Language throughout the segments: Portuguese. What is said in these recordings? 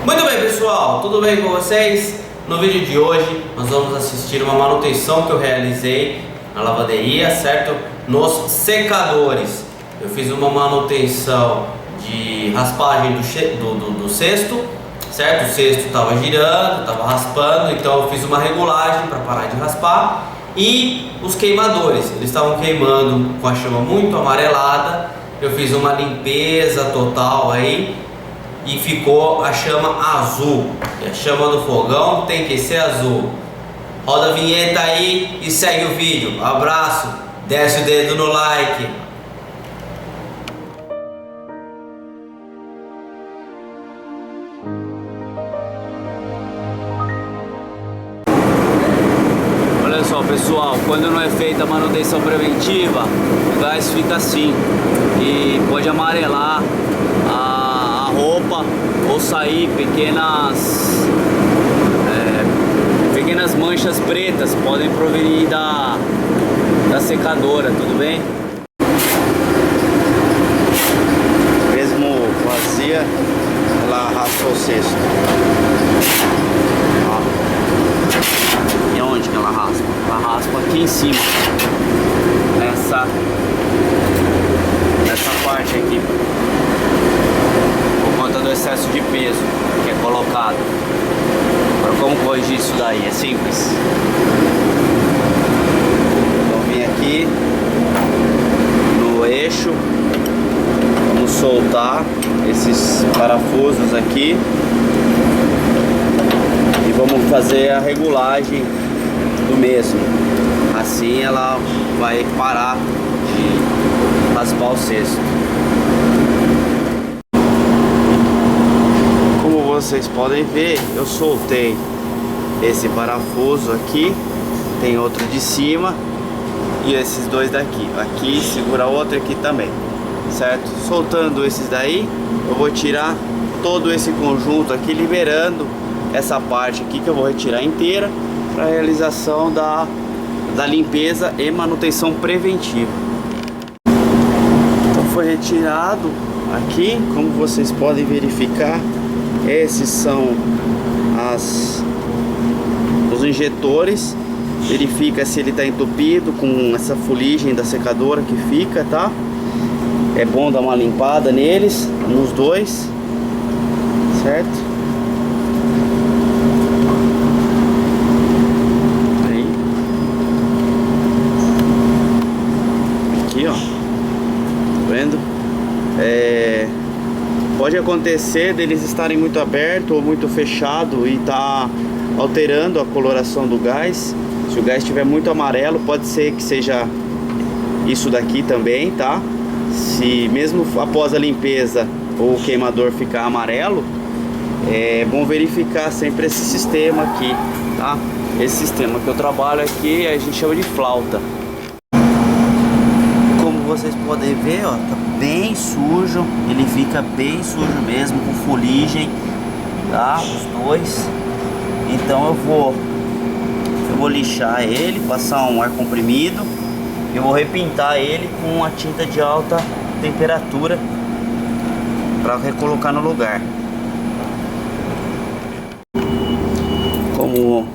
Muito bem, pessoal, tudo bem com vocês? No vídeo de hoje nós vamos assistir uma manutenção que eu realizei na lavanderia, certo? Nos secadores. Eu fiz uma manutenção de raspagem do cesto, certo? O cesto estava girando, estava raspando, então eu fiz uma regulagem para parar de raspar. E os queimadores, eles estavam queimando com a chama muito amarelada. Eu fiz uma limpeza total aí e ficou a chama azul. E a chama do fogão tem que ser azul. Roda a vinheta aí e segue o vídeo. Abraço, desce o dedo no like. Olha só, pessoal, quando não é feita a manutenção preventiva, o gás fica assim e pode amarelar a roupa ou sair pequenas manchas pretas, podem provenir da secadora, tudo bem? Mesmo vazia, ela raspa o cesto. Ó. E onde que ela raspa? Ela raspa aqui em cima, nessa parte aqui, por conta do excesso de peso que é colocado. Agora, como corrigir isso daí? É simples. Vou vir aqui no eixo, vamos soltar esses parafusos aqui e vamos fazer a regulagem do mesmo. Assim ela vai parar de raspar o cesto. Como vocês podem ver, eu soltei esse parafuso aqui, tem outro de cima e esses dois daqui. Aqui segura outro aqui também, certo? Soltando esses daí, eu vou tirar todo esse conjunto aqui, liberando essa parte aqui que eu vou retirar inteira para a realização da limpeza e manutenção preventiva. Então foi retirado aqui, como vocês podem verificar, esses são os injetores. Verifica se ele está entupido com essa fuligem da secadora que fica, tá? É bom dar uma limpada neles, nos dois, certo? Aí. Aqui, ó. Tá vendo? Pode acontecer deles estarem muito aberto ou muito fechado e tá alterando a coloração do gás. Se o gás estiver muito amarelo, pode ser que seja isso daqui também, tá? Se mesmo após a limpeza o queimador ficar amarelo, é bom verificar sempre esse sistema aqui, tá? Esse sistema que eu trabalho aqui a gente chama de flauta. Como vocês podem ver, ó, tá bem sujo, ele fica bem sujo mesmo, com fuligem, tá? Os dois. Então eu vou lixar ele, passar um ar comprimido. Eu vou repintar ele com a tinta de alta temperatura para recolocar no lugar. Como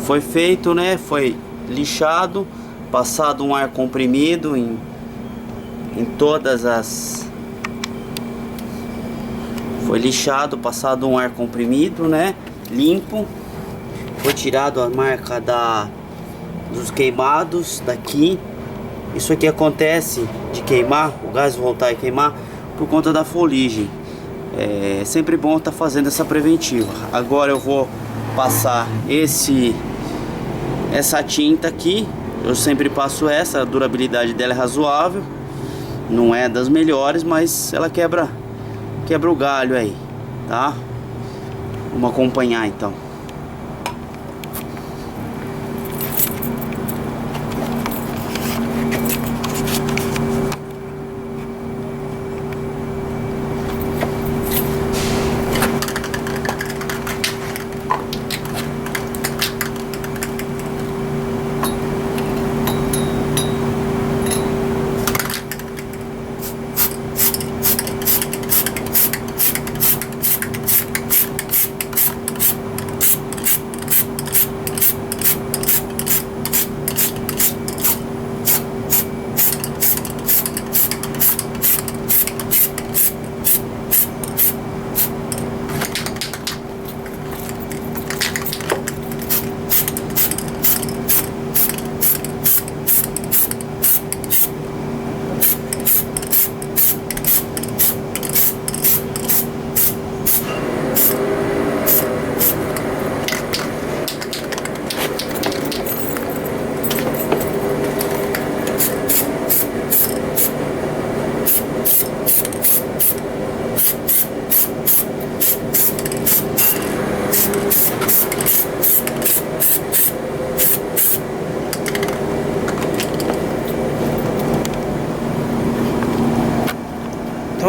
foi feito, né? Foi lixado, passado um ar comprimido em todas as... Foi lixado, passado um ar comprimido, né? Limpo. Foi tirado a marca dos queimados daqui. Isso aqui acontece de queimar, o gás voltar a queimar por conta da fuligem. É sempre bom estar fazendo essa preventiva. Agora eu vou passar essa tinta aqui. Eu sempre passo essa, a durabilidade dela é razoável. Não é das melhores, mas ela quebra o galho aí, tá? Vamos acompanhar então.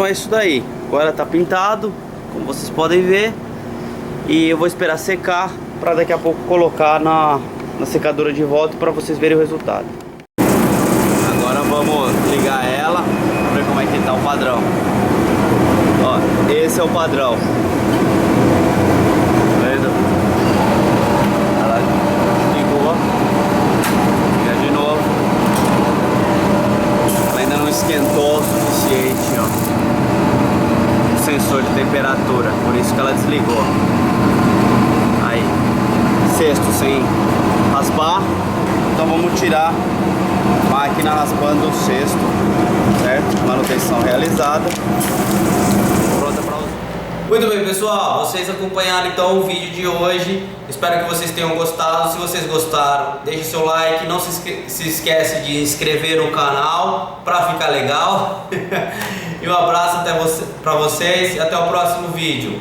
é isso daí. Agora tá pintado, como vocês podem ver. E eu vou esperar secar para daqui a pouco colocar na secadora de volta para vocês verem o resultado. Agora vamos ligar ela para ver como é que tá o padrão. Ó, esse é o padrão. Tá vendo? Ela ligou. Liga de novo. Ela ainda não esquentou o suficiente, ó, o sensor de temperatura, por isso que ela desligou. Aí, cesto sem raspar, então vamos tirar a máquina raspando o cesto, certo? Manutenção realizada, pronta para usar. Muito bem, pessoal, vocês acompanharam então o vídeo de hoje. Espero que vocês tenham gostado. Se vocês gostaram, deixe seu like. Não se esquece de inscrever no canal para ficar legal. E um abraço para vocês e até o próximo vídeo.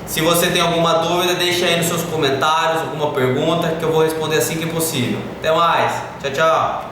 Se você tem alguma dúvida, deixa aí nos seus comentários alguma pergunta que eu vou responder assim que possível. Até mais. Tchau, tchau.